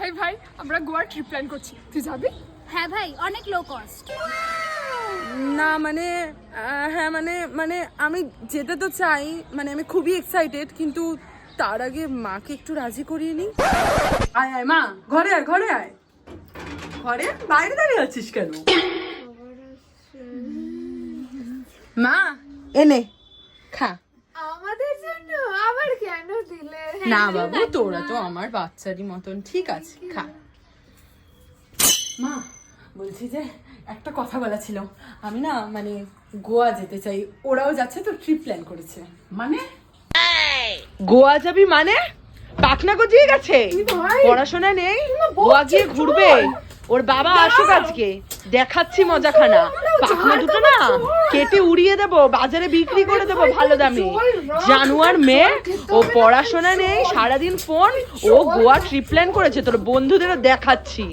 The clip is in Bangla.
তাই ভাই আমরা গোয়া ট্রিপ প্ল্যান করছি, তুই যাবি? হ্যাঁ ভাই, অনেক লো কস্ট। না মানে হ্যাঁ মানে মানে আমি যেতে তো চাই, মানে আমি খুবই এক্সাইটেড, কিন্তু তার আগে মাকে একটু রাজি করিয়ে নিই। আয় আয় মা, ঘরে আয় ঘরে আয়। ঘরে বাইরে দাঁড়িয়ে আছিস কেন? মা এনে খা। আমাদের জন্য আবার কেন দিলে? না বাবু, তোরা তো আমার বাচ্চারই মতন, ঠিক আছে খা। মা বলছি যে একটা কথা বলা ছিল, আমি না মানে গোয়া যেতে চাই, ওরাও যাচ্ছে তো ট্রিপ প্ল্যান করেছে। মানে গোয়া যাবি মানে? পাখনা গজিয়ে গেছে, পড়াশোনা নেই, গোয়া গিয়ে ঘুরবে। ওর বাবা আসুক আজকে, দেখাচ্ছি মজাখানা। পাখনা দুটো না কেটে উড়িয়ে দেবো, বাজারে বিক্রি করে দেবো ভালো দামে। জানুয়ার মেয়ে, ও পড়াশোনা নেই, সারাদিন ফোন, ও গোয়া ট্রিপ প্ল্যান করেছে, তোর বন্ধুদেরও দেখাচ্ছি।